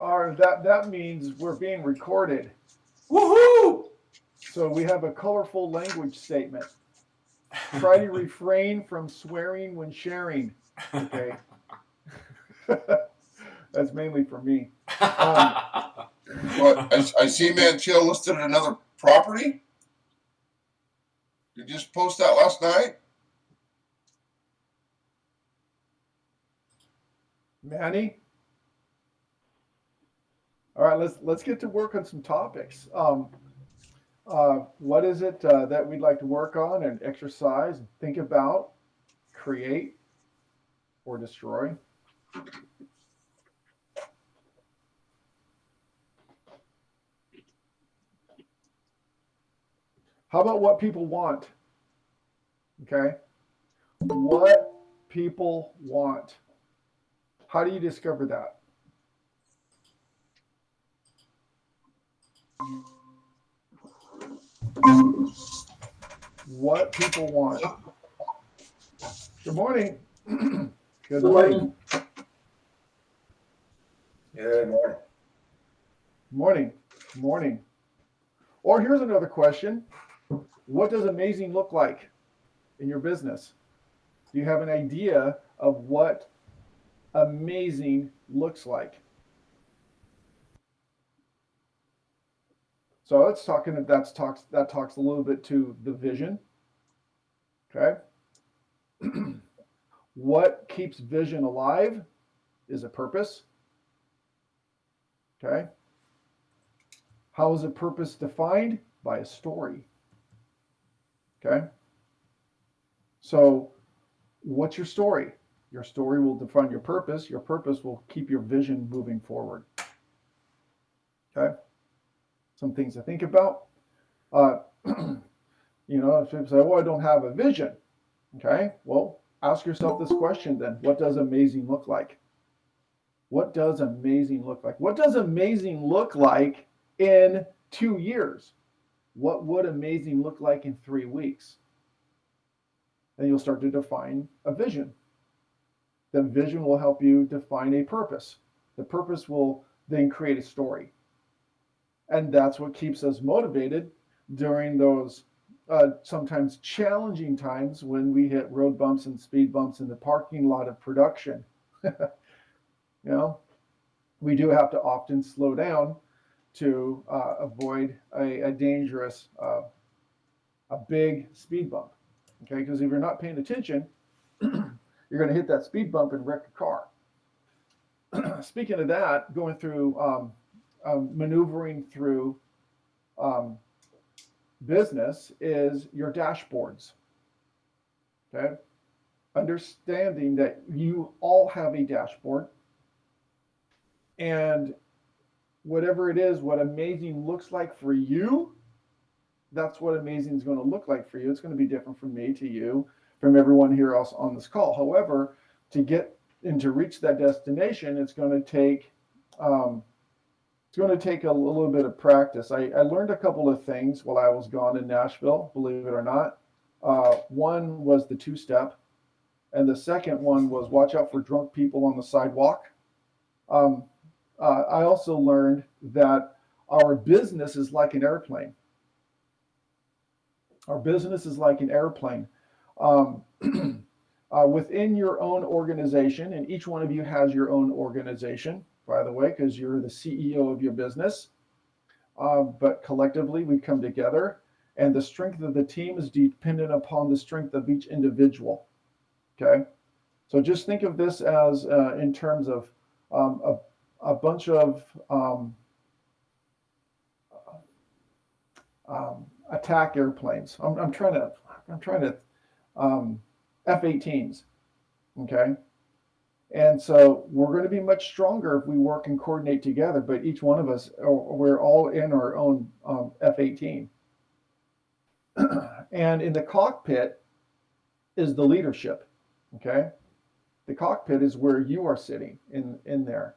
That means we're being recorded. Woohoo! So we have a colorful language statement. Try to refrain from swearing when sharing. Okay. That's mainly for me. But I see Manchill listed another property. You just post that last night? Manny? All right, let's get to work on some topics. What is it that we'd like to work on and exercise and think about, create, or destroy? How about what people want? Okay. What people want. How do you discover that? What people want. Good morning. Good morning. Good morning. Morning. Morning. Or here's another question. What does amazing look like in your business? Do you have an idea of what amazing looks like? So let's talk. That talks a little bit to the vision. Okay. What keeps vision alive is a purpose. Okay. How is a purpose defined? By a story. Okay. So, what's your story? Your story will define your purpose. Your purpose will keep your vision moving forward. Okay. Some things to think about. If you say, "Well, I don't have a vision," okay. Well, ask yourself this question then: what does amazing look like? What does amazing look like? What does amazing look like in 2 years? What would amazing look like in 3 weeks? And you'll start to define a vision. The vision will help you define a purpose. The purpose will then create a story. And that's what keeps us motivated during those sometimes challenging times when we hit road bumps and speed bumps in the parking lot of production. You know, we do have to often slow down to avoid a dangerous, a big speed bump. Okay, because if you're not paying attention, you're going to hit that speed bump and wreck a car. Speaking of that, going through maneuvering through um, business is your dashboards. Okay, understanding that you all have a dashboard, and whatever it is, what amazing looks like for you, that's what amazing is going to look like for you. It's going to be different from me to you, from everyone here else on this call. However, to get and to reach that destination, um, it's going to take a little bit of practice. I learned a couple of things while I was gone in Nashville, believe it or not. One was the two-step, and the second one was watch out for drunk people on the sidewalk. Um, I also learned that our business is like an airplane. Our business is like an airplane. Um, Within your own organization, and each one of you has your own organization, by the way, because you're the CEO of your business. But collectively, we come together, and the strength of the team is dependent upon the strength of each individual. Okay, so just think of this as in terms of um, a bunch of attack airplanes. I'm trying to F-18s. Okay, and so we're going to be much stronger if we work and coordinate together. But each one of us, we're all in our own F-18. And in the cockpit is the leadership. Okay, the cockpit is where you are sitting in there.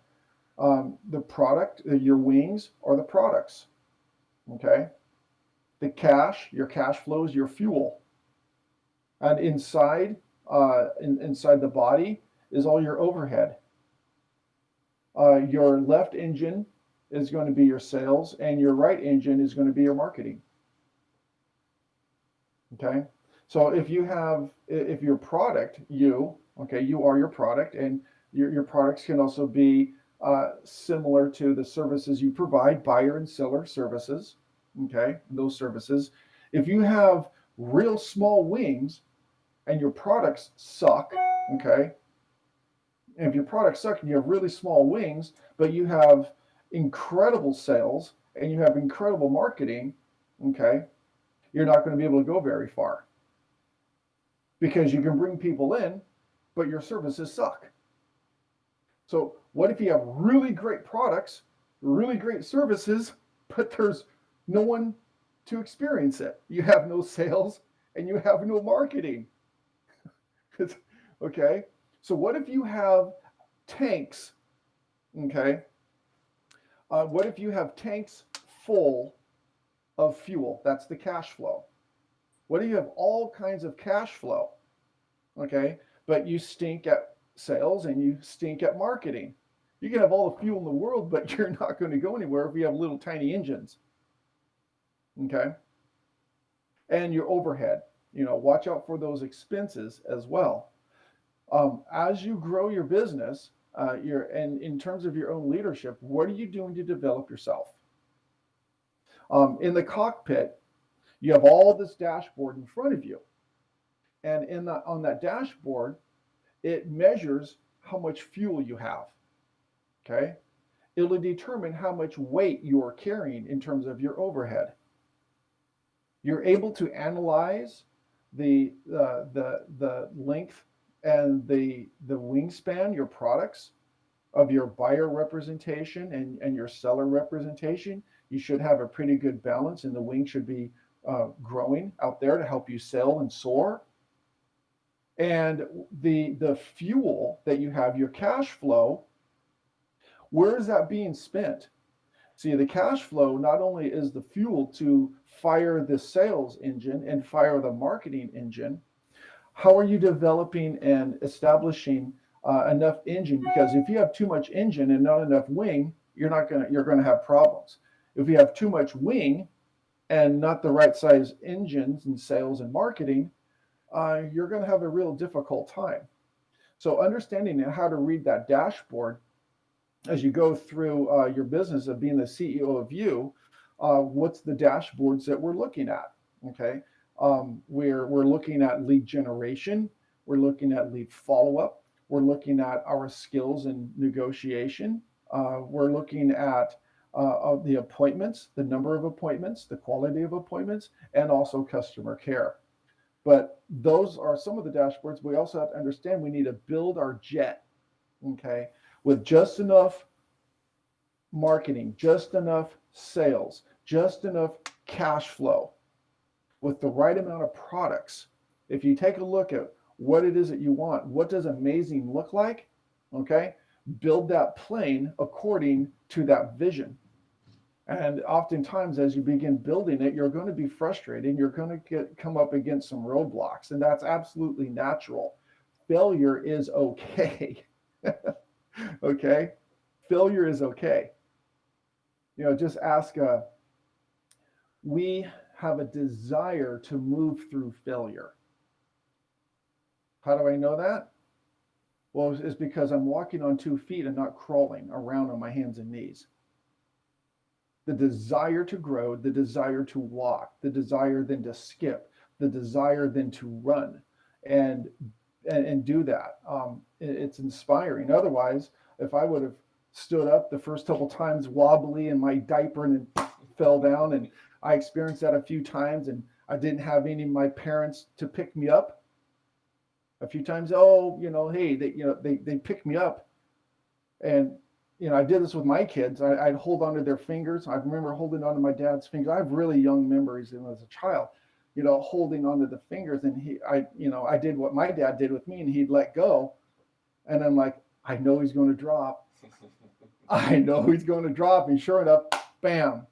The product, your wings are the products. Okay, the cash, your cash flows, your fuel, and inside the body is all your overhead. your left engine is going to be your sales, and your right engine is going to be your marketing. Okay. So if your product, you are your product, and your products can also be similar to the services you provide, buyer and seller services. Okay. Those services. If you have real small wings and your products suck, okay. And if your products suck and you have really small wings, but you have incredible sales and you have incredible marketing, okay, you're not going to be able to go very far because you can bring people in, but your services suck. So, what if you have really great products, really great services, but there's no one to experience it? You have no sales and you have no marketing. Okay. So, what if you have tanks? Okay. What if you have tanks full of fuel? That's the cash flow. What if you have all kinds of cash flow? Okay. But you stink at sales and you stink at marketing. You can have all the fuel in the world, but you're not going to go anywhere if you have little tiny engines. Okay. And your overhead, watch out for those expenses as well. As you grow your business, and in terms of your own leadership, what are you doing to develop yourself? In the cockpit, you have all this dashboard in front of you, and on that dashboard, it measures how much fuel you have. Okay, it'll determine how much weight you are carrying in terms of your overhead. You're able to analyze the length and the wingspan, your products, of your buyer representation and your seller representation. You should have a pretty good balance, and the wing should be growing out there to help you sail and soar. And the fuel that you have, your cash flow, where is that being spent? See, the cash flow not only is the fuel to fire the sales engine and fire the marketing engine, how are you developing and establishing enough engine? Because if you have too much engine and not enough wing, you're going to have problems. If you have too much wing and not the right size engines in sales and marketing, you're going to have a real difficult time. So understanding how to read that dashboard as you go through your business of being the CEO of you, what's the dashboards that we're looking at? Okay, we're looking at lead generation, we're looking at lead follow-up, we're looking at our skills in negotiation, we're looking at the appointments, the number of appointments, the quality of appointments, and also customer care. But those are some of the dashboards. We also have to understand we need to build our jet, okay, with just enough marketing, just enough sales, just enough cash flow, with the right amount of products. If you take a look at what it is that you want, what does amazing look like? Okay, build that plane according to that vision. And oftentimes, as you begin building it, you're going to be frustrated. You're going to come up against some roadblocks, and that's absolutely natural. Failure is okay. Okay, failure is okay. Just ask. We have a desire to move through failure. How do I know that? Well, it's because I'm walking on 2 feet and not crawling around on my hands and knees. The desire to grow, the desire to walk, the desire then to skip, the desire then to run and do that. It's inspiring. Otherwise, if I would have stood up the first couple times wobbly in my diaper and then fell down, and I experienced that a few times, and I didn't have any of my parents to pick me up a few times. Hey, they picked me up, and I did this with my kids. I'd hold onto their fingers. I remember holding onto my dad's fingers. I have really young memories of him as a child, holding onto the fingers, and I did what my dad did with me, and he'd let go, and I'm like, I know he's going to drop. I know he's going to drop, and sure enough, bam.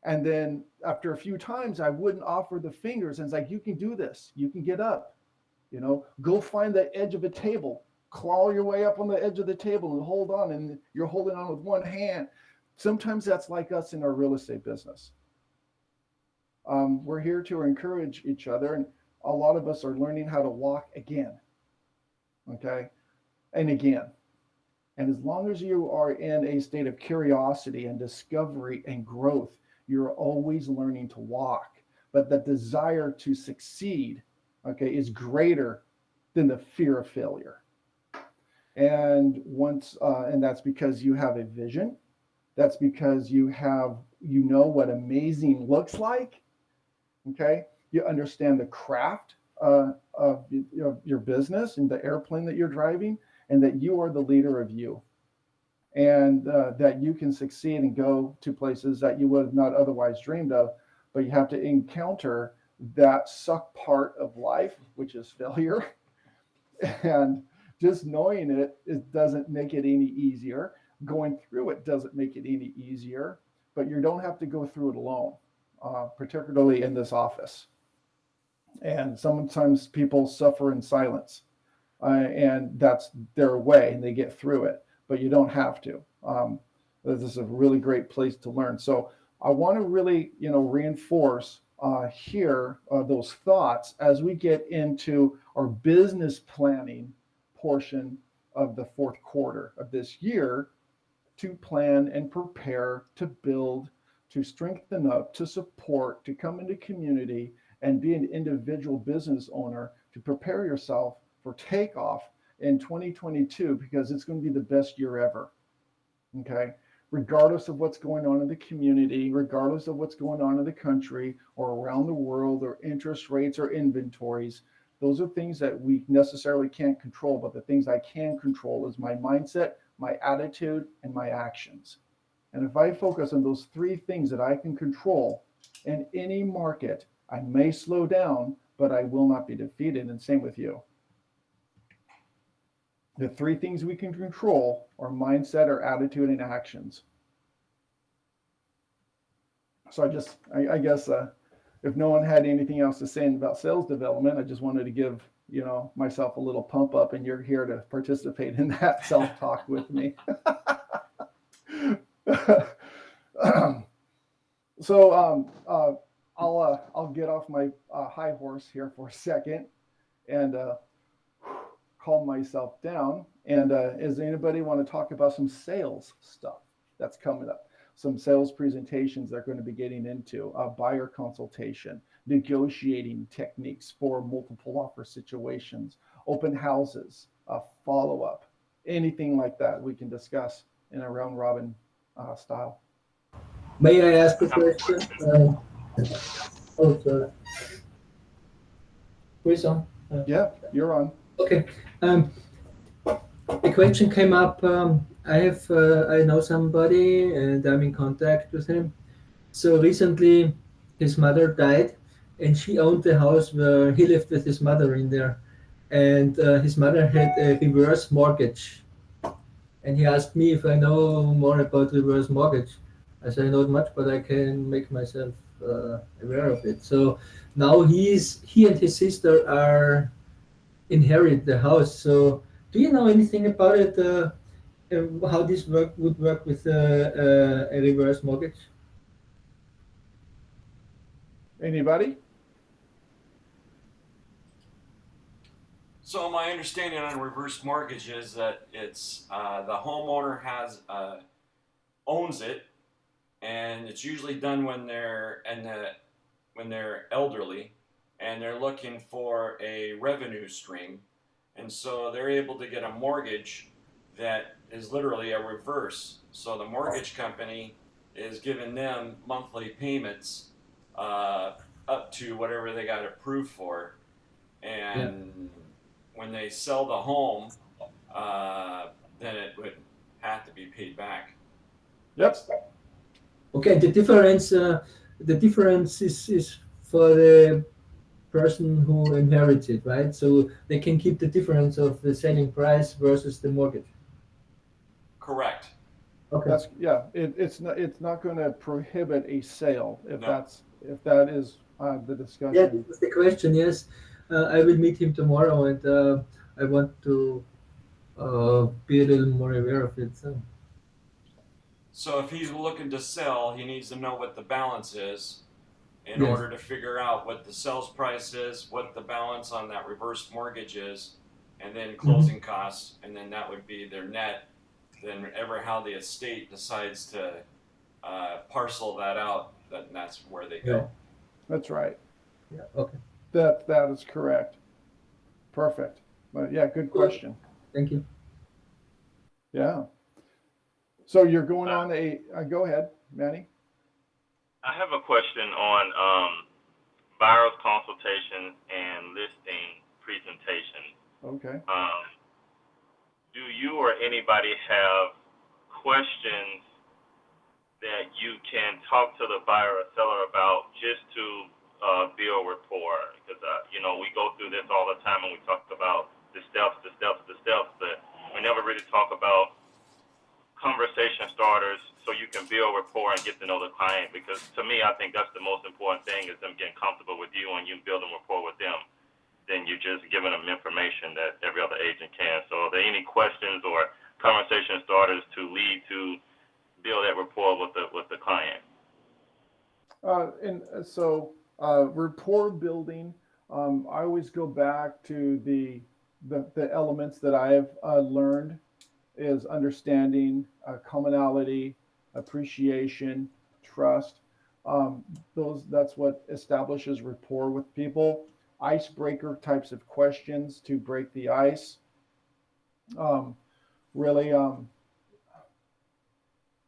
And then after a few times, I wouldn't offer the fingers, and it's like, you can do this. You can get up. Go find the edge of a table claw your way up on the edge of the table and hold on, and you're holding on with one hand. Sometimes that's like us in our real estate business. We're here to encourage each other, and a lot of us are learning how to walk again, okay, and again. And as long as you are in a state of curiosity and discovery and growth, you're always learning to walk. But the desire to succeed, okay, is greater than the fear of failure. And that's because you have a vision. That's because you know what amazing looks like. Okay, you understand the craft of your business and the airplane that you're driving, and that you are the leader of you, and that you can succeed and go to places that you would have not otherwise dreamed of. But you have to encounter that suck part of life, which is failure. And just knowing it doesn't make it any easier. Going through it doesn't make it any easier, but you don't have to go through it alone, particularly in this office. And sometimes people suffer in silence, and that's their way, and they get through it. But you don't have to. This is a really great place to learn. So I want to really, reinforce here those thoughts as we get into our business planning portion of the fourth quarter of this year, to plan and prepare, to build, to strengthen up, to support, to come into community and be an individual business owner, to prepare yourself for takeoff in 2022, because it's going to be the best year ever. Okay. Regardless of what's going on in the community, regardless of what's going on in the country or around the world, or interest rates or inventories, those are things that we necessarily can't control. But the things I can control is my mindset, my attitude, and my actions. And if I focus on those three things that I can control in any market, I may slow down, but I will not be defeated. And same with you. The three things we can control are mindset, our attitude, and actions. So I guess if no one had anything else to say about sales development, I just wanted to give myself a little pump up, and you're here to participate in that self-talk with me. So I'll get off my high horse here for a second and calm myself down. And does anybody want to talk about some sales stuff that's coming up? Some sales presentations they're going to be getting into, buyer consultation, negotiating techniques for multiple offer situations, open houses, follow-up, anything like that we can discuss in a round robin style. May I ask a question? Sorry. Who's on? Yeah, you're on. Okay. A question came up. I know somebody, and I'm in contact with him. So recently, his mother died, and she owned the house where he lived with his mother in there. And his mother had a reverse mortgage. And he asked me if I know more about reverse mortgage. I said, I know much, but I can make myself aware of it. So now he and his sister are inherit the house. So do you know anything about it? How this would work with a reverse mortgage? Anybody? So my understanding on reverse mortgage is that it's the homeowner owns it, and it's usually done when they're elderly, and they're looking for a revenue stream, and so they're able to get a mortgage that is literally a reverse. So the mortgage company is giving them monthly payments up to whatever they got approved for, and when they sell the home, then it would have to be paid back. Yep. Okay, the difference is for the person who inherits it, right? So they can keep the difference of the selling price versus the mortgage. Correct. Okay. It's not going to prohibit a sale if No. that is the discussion. Yeah, this is the question. Yes, I will meet him tomorrow, and I want to be a little more aware of it. So if he's looking to sell, he needs to know what the balance is in Yes. order to figure out what the sales price is, what the balance on that reverse mortgage is, and then closing costs, and then that would be their net. Then ever how the estate decides to parcel that out, that's where they go. Right. That's right. Yeah. Okay. That is correct. Perfect. But yeah, good question. Thank you. Yeah. So you're going on go ahead, Manny. I have a question on buyer's consultation and listing presentation. Okay. Do you or anybody have questions that you can talk to the buyer or seller about just to build rapport? Because we go through this all the time, and we talk about the steps, but we never really talk about conversation starters so you can build rapport and get to know the client. Because to me, I think that's the most important thing, is them getting comfortable with you and you building rapport with them. Then you're just giving them information that every other agent can. So are there any questions or conversation starters to lead to build that rapport with the client? And so rapport building, I always go back to the elements that I've learned is understanding, commonality, appreciation, trust. That's what establishes rapport with people. Icebreaker types of questions to break the ice. Really,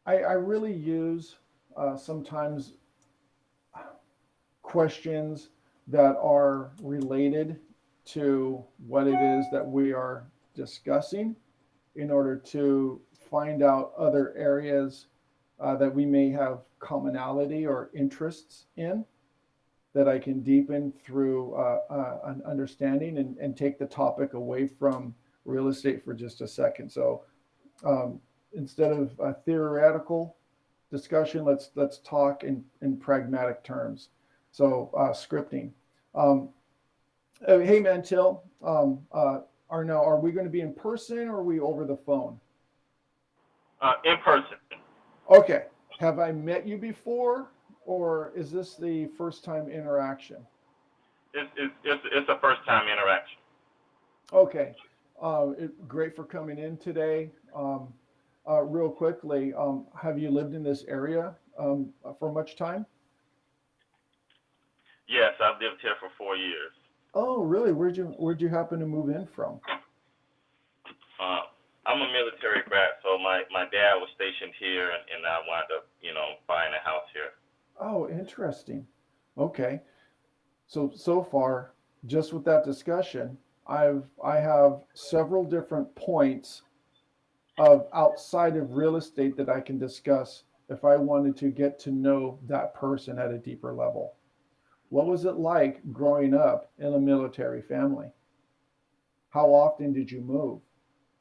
I really use sometimes questions that are related to what it is that we are discussing, in order to find out other areas that we may have commonality or interests in, that I can deepen through an understanding, and take the topic away from real estate for just a second. So instead of a theoretical discussion, let's talk in pragmatic terms. So scripting. Hey Mantil, are we going to be in person, or are we over the phone? In person. Okay. Have I met you before, or is this the first time interaction? It's a first time interaction. Okay. Great for coming in today. Real quickly, have you lived in this area for much time? Yes, I've lived here for 4 years. Oh, really? Where'd you happen to move in from? I'm a military brat, so my dad was stationed here, and I wound up, buying a house here. Oh, interesting. Okay. So far, just with that discussion, I have several different points of outside of real estate that I can discuss if I wanted to get to know that person at a deeper level. What was it like growing up in a military family? How often did you move?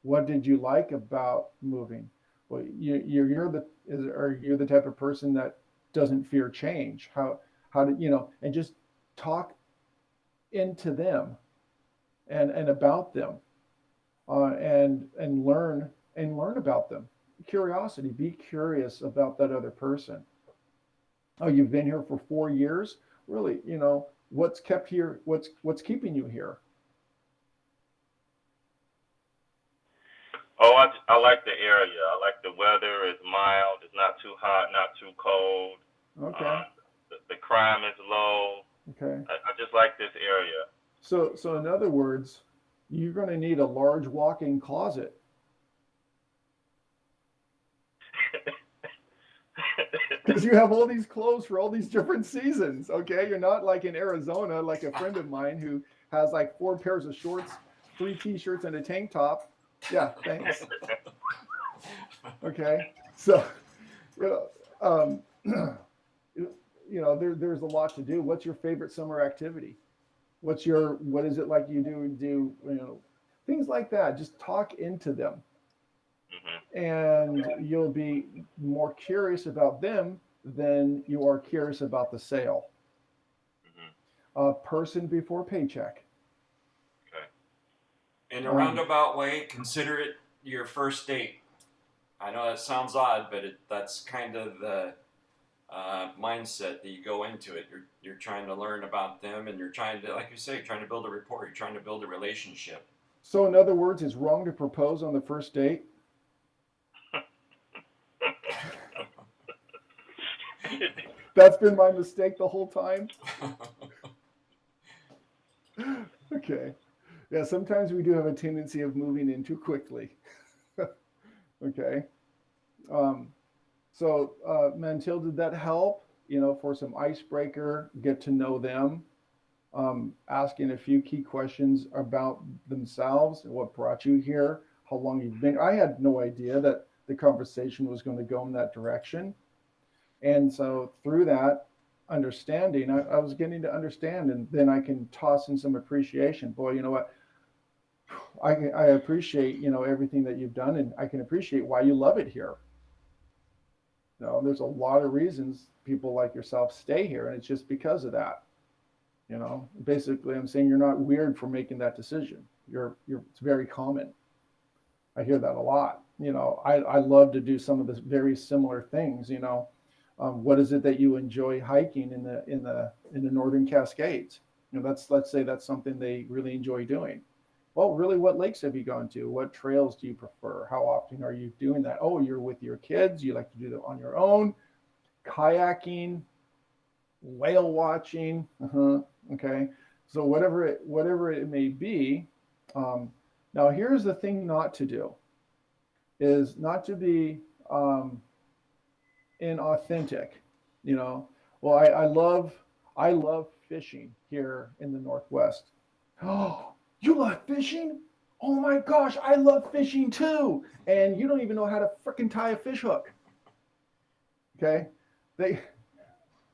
What did you like about moving? Well, you're the type of person that doesn't fear change. How did and just talk into them and about them, and learn about them. Curiosity. Be curious about that other person. Oh, you've been here for 4 years. Really, what's kept here? What's keeping you here? Oh, I like the area. I like the weather. It's mild. It's not too hot, not too cold. Okay. The crime is low. Okay. I just like this area. So in other words, you're going to need a large walk-in closet. Because you have all these clothes for all these different seasons. Okay, you're not like in Arizona, like a friend of mine who has like 4 pairs of shorts, 3 t-shirts, and a tank top. Yeah, thanks. Okay, so there's a lot to do. What's your favorite summer activity? What is it like you do things like that? Just talk into them. And you'll be more curious about them than you are curious about the sale. Person before paycheck. Okay. In a roundabout way, consider it your first date. I know that sounds odd, but that's kind of the mindset that you go into it. You're trying to learn about them, and you're trying to, like you say, trying to build a rapport. You're trying to build a relationship. So in other words, it's wrong to propose on the first date? That's been my mistake the whole time? Okay. Yeah, sometimes we do have a tendency of moving in too quickly. Okay. Mantil, did that help? For some icebreaker, get to know them, asking a few key questions about themselves, what brought you here, how long you've been. I had no idea that the conversation was going to go in that direction. And so through that understanding, I was getting to understand, and then I can toss in some appreciation. Boy, you know what? I appreciate, everything that you've done, and I can appreciate why you love it here. There's a lot of reasons people like yourself stay here, and it's just because of that. Basically, I'm saying you're not weird for making that decision. It's very common. I hear that a lot. I love to do some of the very similar things. What is it that you enjoy hiking in the Northern Cascades? Let's say that's something they really enjoy doing. Well, really, what lakes have you gone to? What trails do you prefer? How often are you doing that? Oh, you're with your kids. You like to do that on your own. Kayaking, whale watching. Okay. So whatever it may be. Now, here's the thing not to do is not to be inauthentic. Well, I love fishing here in the Northwest. Oh, you love fishing? Oh my gosh, I love fishing too. And you don't even know how to frickin' tie a fish hook. Okay? They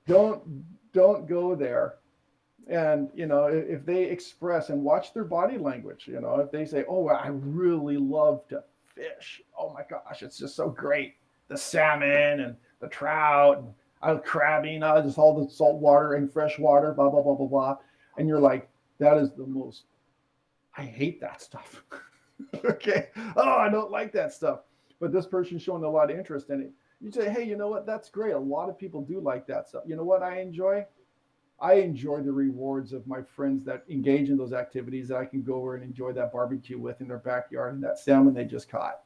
don't go there. And if they express and watch their body language, if they say, "Oh, I really love to fish. Oh my gosh, it's just so great. The salmon and the trout and crabbing, just all the salt water and fresh water, blah blah blah blah blah." And you're like, "That is the most. I hate that stuff." Okay. Oh, I don't like that stuff. But this person's showing a lot of interest in it. You say, "Hey, you know what? That's great. A lot of people do like that stuff." You know what I enjoy? I enjoy the rewards of my friends that engage in those activities that I can go over and enjoy that barbecue with in their backyard and that salmon they just caught.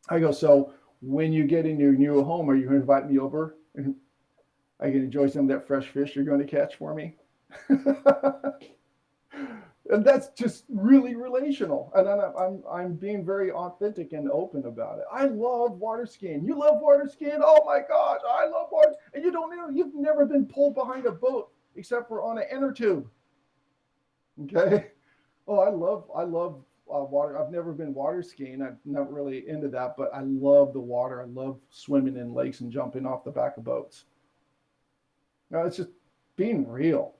I go, "So when you get in your new home, are you going to invite me over and I can enjoy some of that fresh fish you're going to catch for me?" And that's just really relational. And I'm being very authentic and open about it. I love water skiing. You love water skiing? Oh my gosh, I love water. And you've never been pulled behind a boat except for on an inner tube. Okay. Oh, I love water. I've never been water skiing. I'm not really into that, but I love the water. I love swimming in lakes and jumping off the back of boats. It's just being real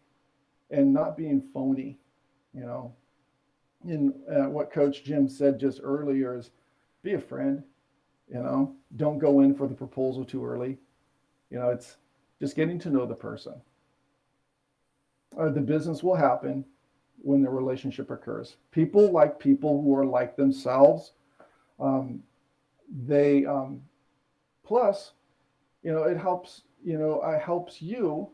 and not being phony. And what Coach Jim said just earlier is be a friend. Don't go in for the proposal too early. It's just getting to know the person. The business will happen when the relationship occurs. People like people who are like themselves. They plus, it helps. It helps you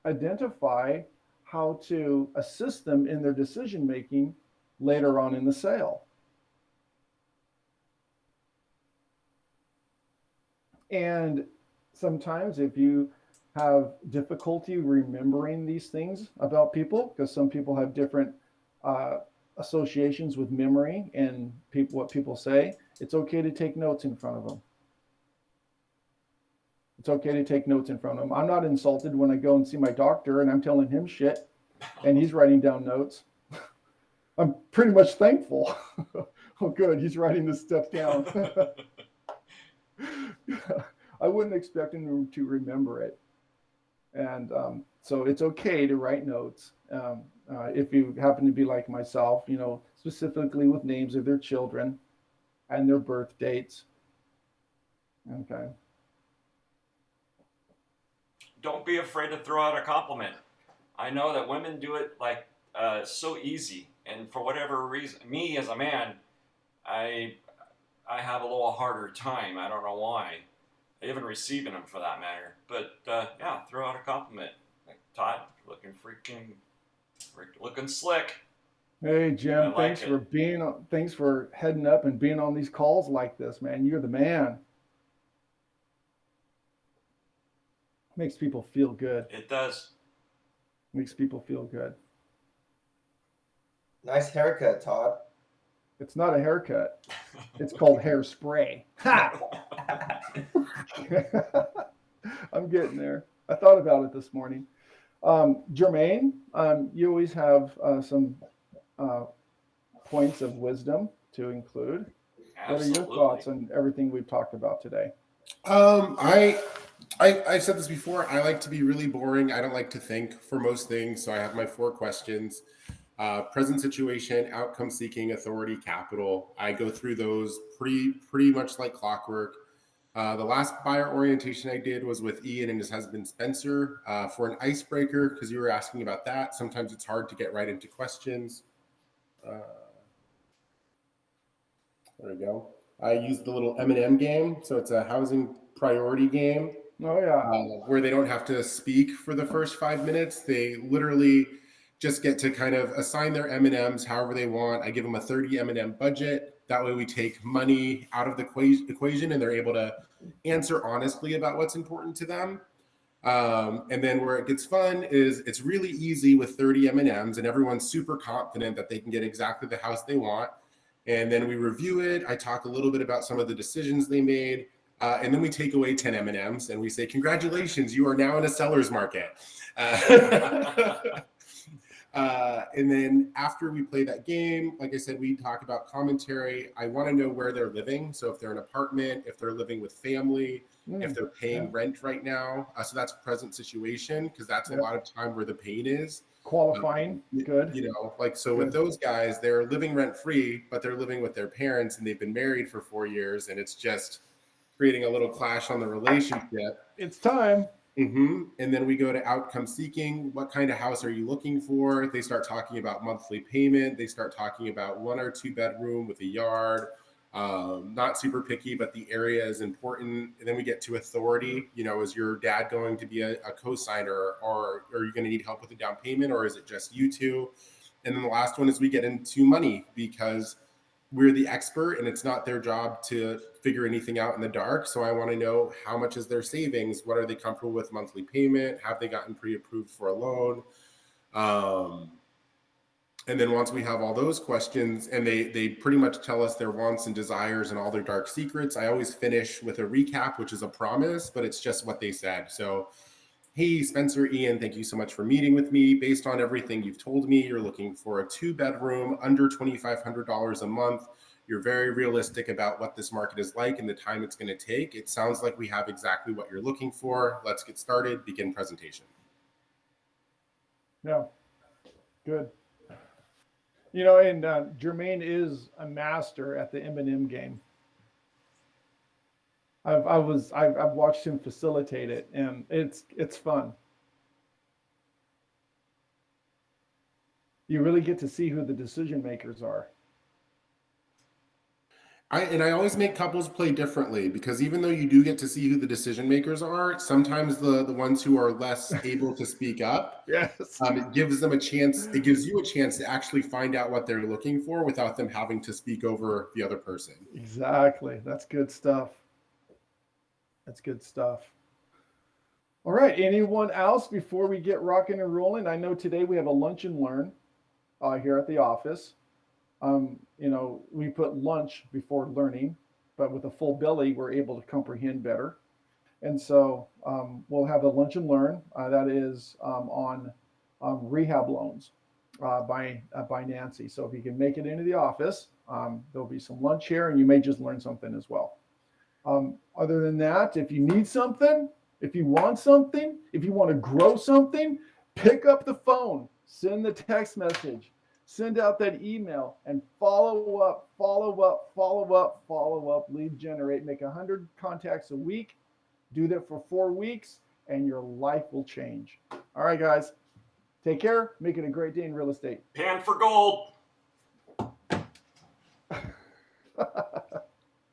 identify how to assist them in their decision making later on in the sale. And sometimes if you have difficulty remembering these things about people, because some people have different associations with memory and what people say, it's okay to take notes in front of them. It's okay to take notes in front of him. I'm not insulted when I go and see my doctor and I'm telling him shit and he's writing down notes. I'm pretty much thankful. Oh, good. He's writing this stuff down. I wouldn't expect him to remember it. And so it's okay to write notes. If you happen to be like myself, specifically with names of their children and their birth dates. Okay. Don't be afraid to throw out a compliment. I know that women do it like so easy. And for whatever reason, me as a man, I have a little harder time. I don't know why. Even receiving them for that matter. But yeah, throw out a compliment. Like, Todd, looking looking slick. Hey I Jim, like it. thanks for heading up and being on these calls like this, man. You're the man. Makes people feel good. It does. Makes people feel good. Nice haircut, Todd. It's not a haircut. It's called hairspray. Ha! I'm getting there. I thought about it this morning. Jermaine, you always have some points of wisdom to include. What are your thoughts on everything we've talked about today? I've said this before. I like to be really boring. I don't like to think for most things. So I have my 4 questions: present situation, outcome seeking, authority, capital. I go through those pretty much like clockwork. The last buyer orientation I did was with Ian and his husband Spencer for an icebreaker, because you were asking about that. Sometimes it's hard to get right into questions. There we go. I used the little M&M game. So it's a housing priority game. Oh, yeah. Where they don't have to speak for the first 5 minutes. They literally just get to kind of assign their M&Ms however they want. I give them a 30 M&M budget. That way we take money out of the equation and they're able to answer honestly about what's important to them. And then where it gets fun is it's really easy with 30 M&Ms and everyone's super confident that they can get exactly the house they want. And then we review it. I talk a little bit about some of the decisions they made. And then we take away 10 M&Ms and we say, congratulations, you are now in a seller's market. And then after we play that game, like I said, we talk about commentary. I want to know where they're living. So if they're in an apartment, if they're living with family, if they're paying rent right now. So that's present situation, because that's a lot of time where the pain is. Qualifying, good. You know, like, so with those guys, they're living rent free, but they're living with their parents and they've been married for 4 years, and it's just creating a little clash on the relationship. It's time. And then we go to outcome seeking. What kind of house are you looking for? They start talking about monthly payment. They start talking about 1 or 2 bedroom with a yard. Not super picky, but the area is important. And then we get to authority. You know, is your dad going to be a co-signer, or are you going to need help with the down payment, or is it just you two? And then the last one is we get into money, because we're the expert and it's not their job to figure anything out in the dark. So I want to know, how much is their savings? What are they comfortable with monthly payment? Have they gotten pre-approved for a loan? And then once we have all those questions and they pretty much tell us their wants and desires and all their dark secrets, I always finish with a recap, which is a promise, but it's just what they said. So, hey, Spencer, Ian, thank you so much for meeting with me. Based on everything you've told me, you're looking for a 2-bedroom under $2,500 a month. You're very realistic about what this market is like and the time it's going to take. It sounds like we have exactly what you're looking for. Let's get started. Begin presentation. Yeah, good. You know, and Jermaine is a master at the M&M game. I've watched him facilitate it, and it's fun. You really get to see who the decision makers are. I always make couples play differently, because even though you do get to see who the decision makers are, sometimes the ones who are less able to speak up, yes, it gives them a chance. It gives you a chance to actually find out what they're looking for without them having to speak over the other person. Exactly. That's good stuff. That's good stuff. All right. Anyone else before we get rocking and rolling? I know today we have a lunch and learn here at the office. You know, we put lunch before learning, but with a full belly, we're able to comprehend better. And so we'll have a lunch and learn that is on rehab loans by Nancy. So if you can make it into the office, there'll be some lunch here, and you may just learn something as well. Other than that, if you need something, if you want something, if you want to grow something, pick up the phone, send the text message, send out that email, and follow up, lead generate, make 100 contacts a week. Do that for 4 weeks, and your life will change. All right, guys. Take care. Make it a great day in real estate. Pan for gold.